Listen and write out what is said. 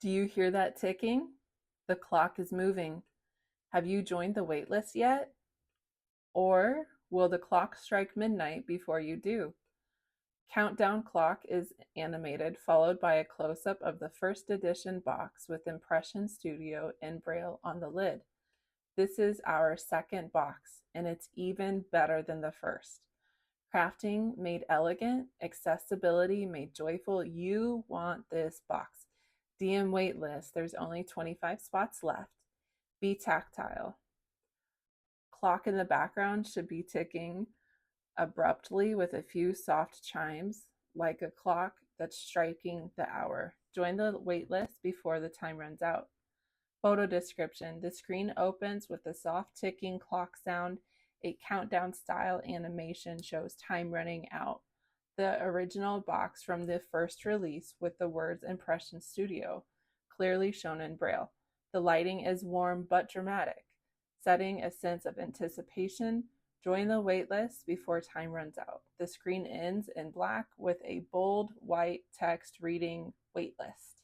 Do you hear that ticking? The clock is moving. Have you joined the waitlist yet? Or will the clock strike midnight before you do? Countdown clock is animated, followed by a close-up of the first edition box with Impression Studio in Braille on the lid. This is our second box, and it's even better than the first. Crafting made elegant, accessibility made joyful. You want this box. DM waitlist, there's only 25 spots left. Be tactile. Clock in the background should be ticking abruptly with a few soft chimes, like a clock that's striking the hour. Join the waitlist before the time runs out. Photo description. The screen opens with a soft ticking clock sound. A countdown style animation shows time running out. The original box from the first release with the words Impression Studio, clearly shown in Braille. The lighting is warm but dramatic, setting a sense of anticipation. Join the waitlist before time runs out. The screen ends in black with a bold white text reading waitlist.